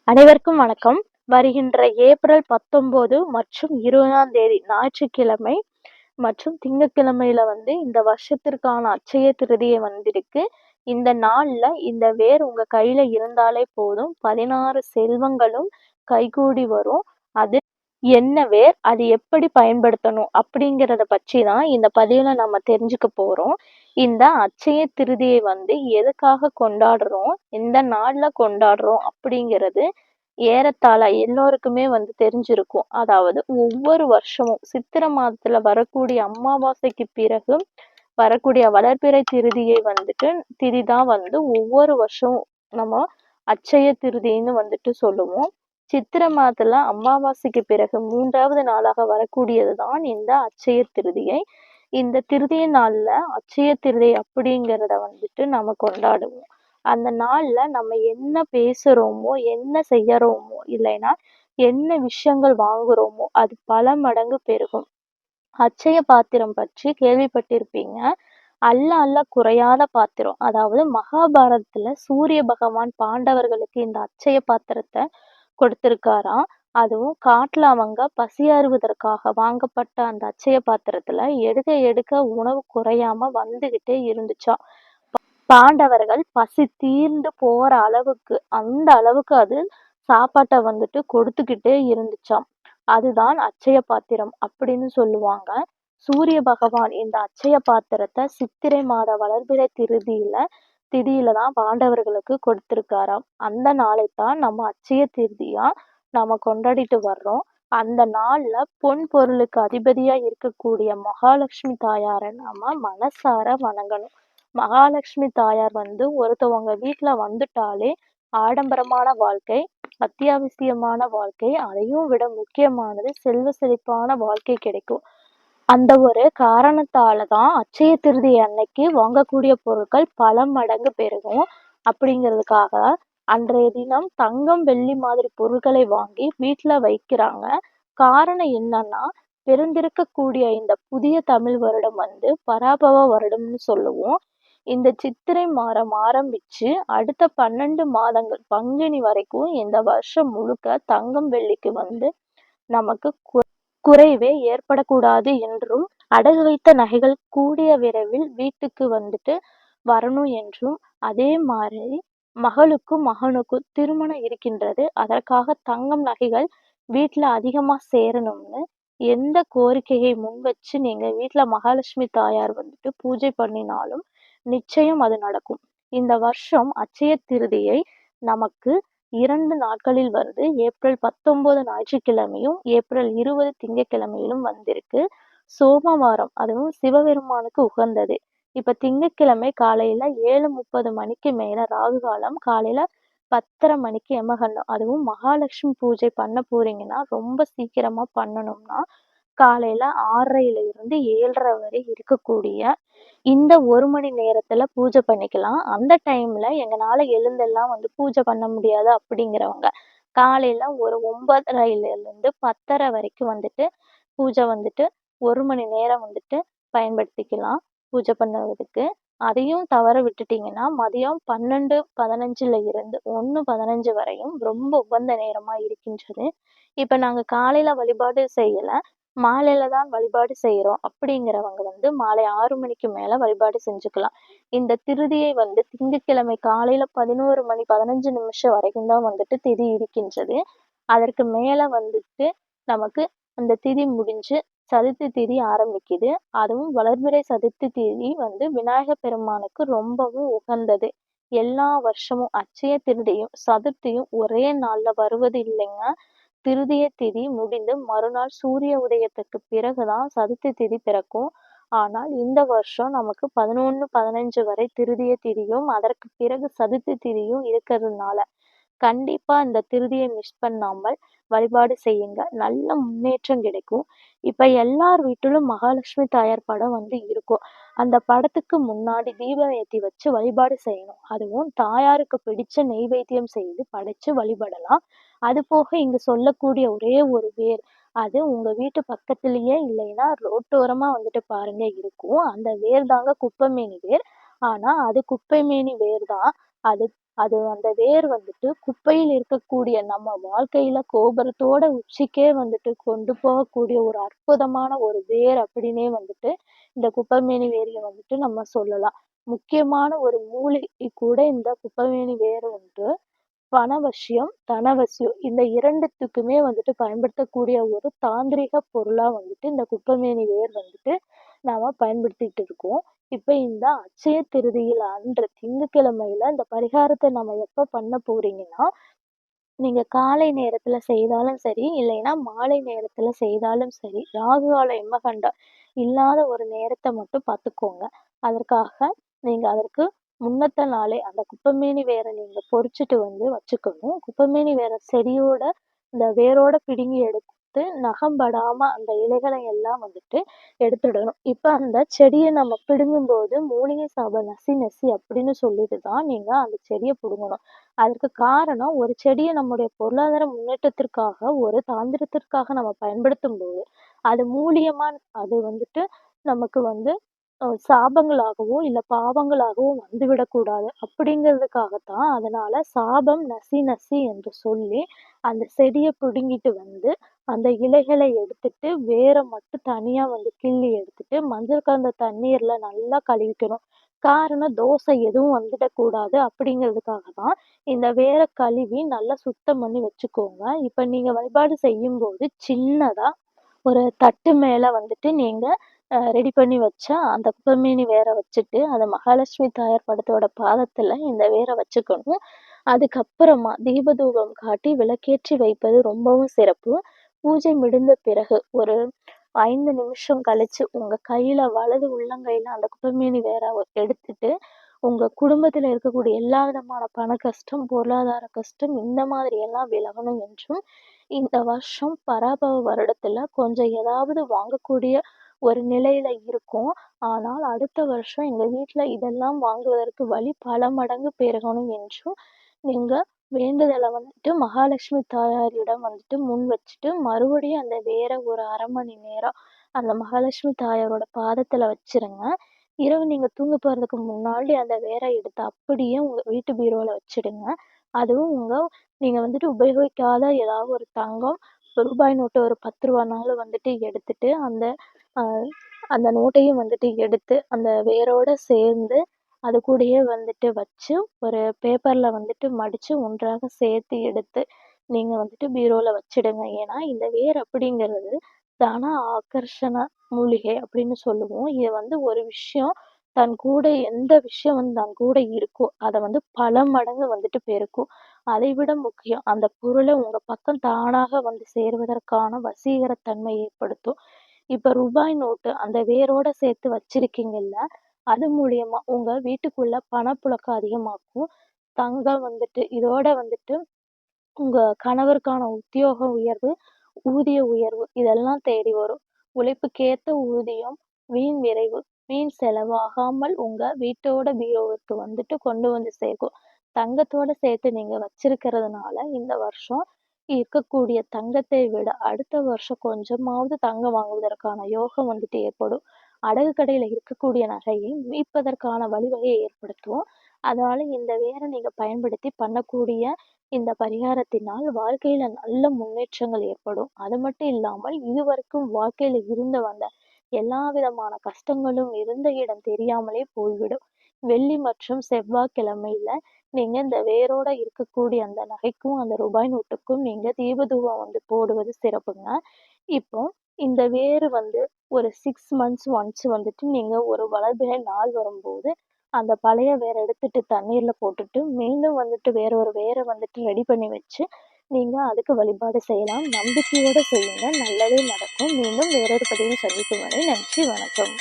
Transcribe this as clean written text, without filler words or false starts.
அனைவருக்கும் வணக்கம். வருகின்ற ஏப்ரல் 19 மற்றும் 20ஆம் தேதி ஞாயிற்றுக்கிழமை மற்றும் திங்கட்கிழமையில இந்த வருஷத்திற்கான அட்சய திருதியை வந்திருக்கு. இந்த நாள்ல இந்த வேர் உங்க கையில இருந்தாலே போதும், 16 செல்வங்களும் கைகூடி வரும். அது என்ன வேர்? அது எப்படி பயன்படுத்தணும்? அப்படிங்கிறத பற்றி தான் இந்த பதிவுல நம்ம தெரிஞ்சுக்க போறோம். இந்த அட்சய திருதியை எதுக்காக கொண்டாடுறோம்? எந்த நாள்ல கொண்டாடுறோம்? அப்படிங்கிறது ஏறத்தாழ எல்லோருக்குமே தெரிஞ்சிருக்கும். அதாவது ஒவ்வொரு வருஷமும் சித்திரை மாதத்துல வரக்கூடிய அமாவாசைக்கு பிறகு வரக்கூடிய வளர்பிறை திருதியை திதி தான் ஒவ்வொரு வருஷமும் நம்ம அட்சய திருதின்னு சொல்லுவோம். சித்திரை மாதத்துல அமாவாசைக்கு பிறகு 3வது நாளாக வரக்கூடியது தான் இந்த அட்சய திருதியை. இந்த திருதிய நாள்ல அட்சய திருதியை அப்படிங்கிறத நம்ம கொண்டாடுவோம். அந்த நாள்ல நம்ம என்ன பேசுறோமோ, என்ன செய்யறோமோ, இல்லைன்னா என்ன விஷயங்கள் வாங்குறோமோ அது பல மடங்கு பெருகும். அட்சய பாத்திரம் பற்றி கேள்விப்பட்டிருப்பீங்க. அள்ள அள்ள குறையாத பாத்திரம். அதாவது மகாபாரதத்துல சூரிய பகவான் பாண்டவர்களுக்கு இந்த அட்சய பாத்திரத்தை கொடுத்திருக்காராம். அதுவும் காட்டுல அவங்க பசியாறுவதற்காக வாங்கப்பட்ட அந்த அட்சய பாத்திரத்துல எடுக்க எடுக்க உணவு குறையாம வந்துகிட்டே இருந்துச்சாம். பாண்டவர்கள் பசி தீர்ந்து போற அளவுக்கு அந்த அளவுக்கு அது சாப்பாட்டை கொடுத்துக்கிட்டே இருந்துச்சாம். அதுதான் அட்சய பாத்திரம் அப்படின்னு சொல்லுவாங்க. சூரிய பகவான் இந்த அட்சய பாத்திரத்தை சித்திரை மாத வளர்பிறை திதியில தான் பாண்டவர்களுக்கு கொடுத்திருக்காராம். அந்த நாளைத்தான் நம்ம அட்சய திருதியா நம்ம கொண்டாடிட்டு வர்றோம். அந்த நாள்ல பொன் பொருளுக்கு அதிபதியா இருக்கக்கூடிய மகாலட்சுமி தாயாரை நாம மனசார வணங்கணும். மகாலட்சுமி தாயார் ஒருத்தவங்க வீட்டுல வந்துட்டாலே ஆடம்பரமான வாழ்க்கை, அத்தியாவசியமான வாழ்க்கை, அதையும் விட முக்கியமானது செல்வ செழிப்பான வாழ்க்கை கிடைக்கும். அந்த ஒரு காரணத்தால தான் அட்சய திருதி அன்னைக்கு வாங்கக்கூடிய பொருட்கள் பல மடங்கு பெருகும். அப்படிங்கிறதுக்காக அன்றைய தினம் தங்கம் வெள்ளி மாதிரி பொருட்களை வாங்கி வீட்டுல வைக்கிறாங்க. காரணம் என்னன்னா, பிறந்திருக்கக்கூடிய இந்த புதிய தமிழ் வருடம் பராபவ வருடம்னு சொல்லுவோம். இந்த சித்திரை மாதம் ஆரம்பிச்சு அடுத்த 12 மாதங்கள் பங்குனி வரைக்கும் இந்த வருஷம் முழுக்க தங்கம் வெள்ளிக்கு நமக்கு குறைவே ஏற்படக்கூடாது என்றும், அடகு வைத்த நகைகள் கூடிய விரைவில் வீட்டுக்கு வரணும் என்றும், அதே மாதிரி மகளுக்கும் மகனுக்கும் திருமணம் இருக்கின்றது, அதற்காக தங்கம் நகைகள் வீட்டுல அதிகமா சேரணும்னு எந்த கோரிக்கையை முன் வச்சு நீங்க வீட்டுல மகாலட்சுமி தாயார் பூஜை பண்ணினாலும் நிச்சயம் அது நடக்கும். இந்த வருஷம் அட்சய திருதியை நமக்கு 2 நாட்களில் வருது. ஏப்ரல் 19 ஞாயிற்றுக்கிழமையும், ஏப்ரல் 20 திங்கட்கிழமையிலும் வந்திருக்கு. சோமவாரம், அதுவும் சிவபெருமானுக்கு உகந்தது. இப்ப திங்கட்கிழமை காலையில 7:30 மணிக்கு மேல ராகு காலம், காலையில 10:30 மணிக்கு யமகண்டம். அதுவும் மகாலட்சுமி பூஜை பண்ண போறீங்கன்னா ரொம்ப சீக்கிரமா பண்ணணும்னா காலையில 6:30ல இருந்து 7:30 வரை இருக்கக்கூடிய இந்த 1 மணி நேரத்துல பூஜை பண்ணிக்கலாம். அந்த டைம்ல எங்கனால எழுந்தெல்லாம் பூஜை பண்ண முடியாது அப்படிங்கிறவங்க காலையில ஒரு 9:30ல இருந்து 10:30 வரைக்கும் பூஜை 1 மணி நேரம் பயன்படுத்திக்கலாம் பூஜை பண்ணுவதற்கு. அதையும் தவற விட்டுட்டீங்கன்னா மதியம் 12:15ல இருந்து 1:15 வரையும் ரொம்ப உகந்த நேரமா இருக்கின்றது. இப்ப நாங்க காலையில வழிபாடு செய்யல, மாலையில தான் வழிபாடு செய்யறோம் அப்படிங்கிறவங்க மாலை 6 மணிக்கு மேல வழிபாடு செஞ்சுக்கலாம். இந்த திருதியை திங்கட்கிழமை காலையில 11 மணி 15 நிமிஷம் வரைக்கும் தான் திதி இருக்கின்றது. அதற்கு மேல நமக்கு அந்த திதி முடிஞ்சு சதுர்த்தி திதி ஆரம்பிக்குது. அதுவும் வளர்பிறை சதுர்த்தி திதி விநாயகர் பெருமானுக்கு ரொம்பவும் உகந்தது. எல்லா வருஷமும் அட்சய திருதியும் சதுர்த்தியும் ஒரே நாள்ல வருவது இல்லைங்க. திருதிய திதி முடிந்து மறுநாள் சூரிய உதயத்துக்கு பிறகுதான் சதுர்த்தி திதி பிறக்கும். ஆனால் இந்த வருஷம் நமக்கு 11-15 வரை திருதிய திதியும் அதற்கு பிறகு சதுர்த்தி திதியும் இருக்கிறதுனால கண்டிப்பா இந்த திருதியை மிஸ் பண்ணாமல் வழிபாடு செய்யுங்க. நல்ல முன்னேற்றம் கிடைக்கும். இப்ப எல்லார் வீட்டிலும் மகாலட்சுமி தாயார் படம் இருக்கும். அந்த படத்துக்கு முன்னாடி தீபம் ஏத்தி வச்சு வழிபாடு செய்யணும். அதுவும் தாயாருக்கு பிடிச்ச நெய்வேத்தியம் செய்து படைச்சு வழிபடலாம். அது போக இங்க சொல்லக்கூடிய ஒரே ஒரு வேர், அது உங்க வீட்டு பக்கத்திலேயே இல்லைன்னா ரோட்டோரமா பாருங்க இருக்கும். அந்த வேர் தாங்க குப்பைமேனி வேர். ஆனா அது குப்பைமேனி வேர் தான். அது அது அந்த வேர் வந்துட்டு குப்பையில் இருக்கக்கூடிய நம்ம வாழ்க்கையில கோபுரத்தோட உச்சிக்கே வந்துட்டு கொண்டு போகக்கூடிய ஒரு அற்புதமான ஒரு வேர் அப்படின்னே வந்துட்டு இந்த குப்பைமேனி வேரிய வந்துட்டு நம்ம சொல்லலாம். முக்கியமான ஒரு மூலிகை கூட இந்த குப்பைமேனி வேர் ஒன்று. பணவசியம், தனவசியம் இந்த 2த்துக்குமே வந்துட்டு பயன்படுத்தக்கூடிய ஒரு தாந்திரீக பொருளா வந்துட்டு இந்த குப்பைமேனி வேர் வந்துட்டு நாம பயன்படுத்திட்டு இருக்கோம். இப்ப இந்த அட்சய திருதியில அன்று திங்கட்கிழமையில இந்த பரிகாரத்த நம்ம எப்ப பண்ண போறீங்கன்னா, நீங்க காலை நேரத்துல செய்தாலும் சரி, இல்லைன்னா மாலை நேரத்துல செய்தாலும் சரி, ராகு காலம், எமகண்டம் இல்லாத ஒரு நேரத்த மட்டும் பார்த்துக்கோங்க. அதற்காக நீங்க அதற்கு முன்னத்த நாளே அந்த குப்பைமேனி வேர நீங்க பொறிச்சுட்டு வந்து வச்சுக்கணும். குப்பைமேனி வேர செடியோட இந்த வேரோட பிடுங்கி எடுத்து நகம் படாம அந்த இலைகளை எல்லாம் வந்துட்டு எடுத்துடணும். இப்ப அந்த செடிய நம்ம பிடுங்கும்போது மூலிகை சாப நசி நசி அப்படின்னு சொல்லிட்டு தான் நீங்க அந்த செடிய புடுங்கணும். அதற்கு காரணம் ஒரு செடிய நம்முடைய பொருளாதார முன்னேற்றத்திற்காக, ஒரு தாந்திரத்திற்காக நம்ம பயன்படுத்தும்போது, அது மூலியமா அது வந்துட்டு நமக்கு வந்து சாபங்களாகவோ, இல்ல பாவங்களாகவோ வந்துவிடக்கூடாது. அப்படிங்கிறதுக்காகத்தான் அதனால சாபம் நசி நசி என்று சொல்லி, அந்த செடிய பிடுங்கிட்டு வந்து, அந்த இலைகளை எடுத்துட்டு, வேர மட்டும் தனியா வந்து கிள்ளி எடுத்துட்டு, மஞ்சள் கலந்த தண்ணீர்ல நல்லா கழுவிக்கணும். காரணம் தோசை எதுவும் வந்துடக்கூடாது அப்படிங்கிறதுக்காக தான் இந்த வேர கழுவி நல்லா சுத்தம் பண்ணி வச்சுக்கோங்க. இப்ப நீங்க வழிபாடு செய்யும்போது சின்னதா ஒரு தட்டு மேல வந்துட்டு நீங்க ரெடி பண்ணி வச்ச அந்த குப்பைமேனி வேர வச்சுட்டு, அத மகாலட்சுமி தாயார் படத்தோட பாதத்துல இந்த வேர வச்சுக்கணும். அதுக்கப்புறமா தீபதூபம் காட்டி விளக்கேற்றி வைப்பது ரொம்பவும் சிறப்பு. பூஜை முடிந்த பிறகு ஒரு 5 நிமிஷம் கழிச்சு உங்க கையில வலது உள்ளங்கையில அந்த குப்பைமேனி வேர எடுத்துட்டு, உங்க குடும்பத்துல இருக்கக்கூடிய எல்லா விதமான பண கஷ்டம், பொருளாதார கஷ்டம் இந்த மாதிரி எல்லாம் விலகணும் என்றும், இந்த வருஷம் பராபவ வருடத்துல கொஞ்சம் ஏதாவது வாங்கக்கூடிய ஒரு நிலையில இருக்கோம். ஆனால் அடுத்த வருஷம் எங்க வீட்ல இதெல்லாம் வாங்குவதற்கு வழி பல மடங்கு பெருகணும் என்றும், நீங்க வேண்டுதல வந்துட்டு மகாலட்சுமி தாயாரிடம் வந்துட்டு முன் வச்சுட்டு, மறுபடியும் அந்த வேர ஒரு 1/2 மணி நேரம் அந்த மகாலட்சுமி தாயாரோட பாதத்துல வச்சிருங்க. இரவு நீங்க தூங்க போறதுக்கு முன்னாடி அந்த வேர எடுத்து அப்படியே உங்க வீட்டு பீரோல வச்சுடுங்க. அதுவும் நீங்க வந்துட்டு உபயோகிக்காத ஏதாவது ஒரு தங்கம், ரூபாய் நோட்டு ஒரு ரூ. 10 வந்துட்டு எடுத்துட்டு, அ அந்த நோட்டையும் வந்துட்டு எடுத்து, அந்த வேரோட சேர்ந்து அது கூடயே வந்துட்டு வச்சு, ஒரு பேப்பர்ல வந்துட்டு மடிச்சு ஒன்றாக சேர்த்து எடுத்து, நீங்க வந்துட்டு பீரோல வச்சுடுங்க. ஏன்னா, இந்த வேர் அப்படிங்கிறது தன ஆகர்ஷண மூலிகை அப்படின்னு சொல்லுவோம். இது வந்து ஒரு விஷயம் தன் கூட எந்த விஷயம் வந்து தன் கூட இருக்கோ, அத வந்து பல மடங்கு வந்துட்டு பெருக்கும். அதைவிட முக்கியம், அந்த பொருள உங்க பக்கம் தானாக வந்து சேர்வதற்கான வசீகரத்தன்மை ஏற்படுத்தும். இப்ப ரூபாய் நோட்டு அந்த வேரோட சேர்த்து வச்சிருக்கீங்கல்ல, அது மூலியமா உங்க வீட்டுக்குள்ள பணப்புழக்கம் அதிகமாக்கும். தங்கம் வந்துட்டு இதோட வந்துட்டு உங்க கணவருக்கான உத்தியோக உயர்வு, ஊதிய உயர்வு இதெல்லாம் தேடி வரும். உழைப்புக்கேத்த ஊதியம், வீண் விரைவு, வீண் செலவாகாமல் உங்க வீட்டோட பீரோவிற்கு வந்துட்டு கொண்டு வந்து சேர்க்கும். தங்கத்தோட சேர்த்து நீங்க வச்சிருக்கிறதுனால, இந்த வருஷம் இருக்கக்கூடிய தங்கத்தை விட அடுத்த வருஷம் கொஞ்சமாவது தங்கம் வாங்குவதற்கான யோகம் வந்துட்டு ஏற்படும். அடகு கடையில இருக்கக்கூடிய நகையை மீட்பதற்கான வழிவகையை ஏற்படுத்தும். அதனால இந்த வேர நீங்க பயன்படுத்தி பண்ணக்கூடிய இந்த பரிகாரத்தினால் வாழ்க்கையில நல்ல முன்னேற்றங்கள் ஏற்படும். அது மட்டும் இல்லாமல் இதுவரைக்கும் வாழ்க்கையில இருந்து வந்த எல்லா விதமான கஷ்டங்களும் இருந்த இடம் தெரியாமலே போய்விடும். வெள்ளி மற்றும் செவ்வாய்க்கிழமையில நீங்க இந்த வேரோட இருக்கக்கூடிய அந்த நகைக்கும், அந்த ரூபாய் நோட்டுக்கும் நீங்க தீபதூபம் வந்து போடுவது சிறப்புங்க. இப்போ இந்த வேரு வந்து ஒரு 6 மந்த்ஸ் ஒன்ஸ் வந்துட்டு நீங்க ஒரு வளர்பிறை நாள் வரும்போது, அந்த பழைய வேர எடுத்துட்டு தண்ணீர்ல போட்டுட்டு, மீண்டும் வந்துட்டு வேற ஒரு வேர வந்துட்டு ரெடி பண்ணி வச்சு, நீங்க அதுக்கு வழிபாடு செய்யலாம். நம்பிக்கையோட செய்யுங்க. நல்லதே நடக்கும். மீண்டும் வேறொரு பதிவில் சந்திக்கும் வரை நன்றி, வணக்கம்.